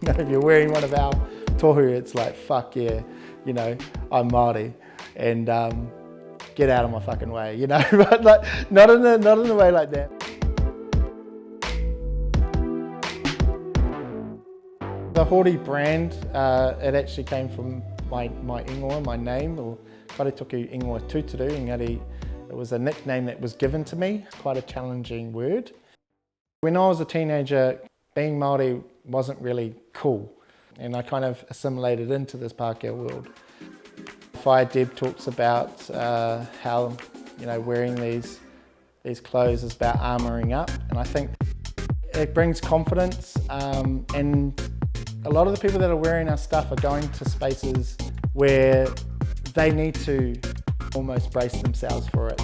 You know, if you're wearing one of our tohu, it's like, fuck yeah, you know, I'm Māori, and get out of my fucking way, you know, but like, not in a way like that. The Hori brand, it actually came from my ingoa, my name, or karetoku ingoa tūturu, engari it was a nickname that was given to me, quite a challenging word. When I was a teenager, being Māori wasn't really cool, and I kind of assimilated into this Pākehā world. Whaia Deb talks about how, you know, wearing these clothes is about armouring up, and I think it brings confidence, and a lot of the people that are wearing our stuff are going to spaces where they need to almost brace themselves for it.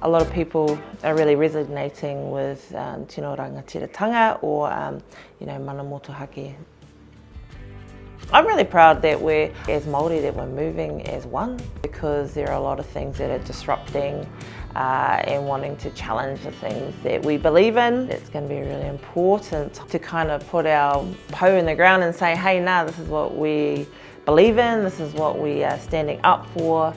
A lot of people are really resonating with tino rangatiratanga or you know, mana motuhake. I'm really proud that we're, as Māori, that we're moving as one, because there are a lot of things that are disrupting and wanting to challenge the things that we believe in. It's going to be really important to kind of put our toe in the ground and say, hey, nah, this is what we believe in, this is what we are standing up for.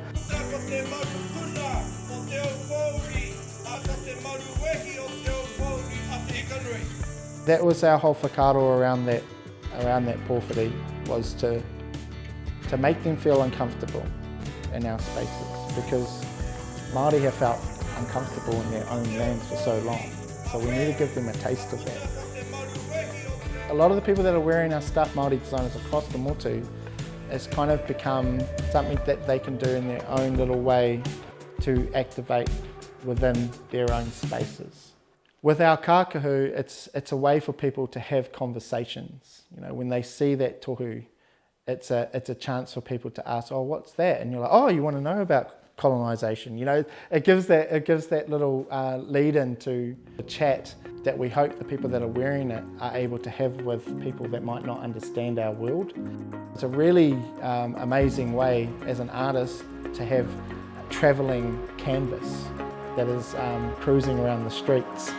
That was our whole whakaaro around that pōwhiri, was to make them feel uncomfortable in our spaces, because Māori have felt uncomfortable in their own lands for so long. So we need to give them a taste of that. A lot of the people that are wearing our stuff, Māori designers across the motu, has kind of become something that they can do in their own little way to activate within their own spaces. With our kākahu, it's a way for people to have conversations. You know, when they see that tohu, it's a chance for people to ask, oh, what's that? And you're like, oh, you want to know about colonisation? You know, it gives that little lead into the chat that we hope the people that are wearing it are able to have with people that might not understand our world. It's a really amazing way as an artist to have a travelling canvas that is cruising around the streets.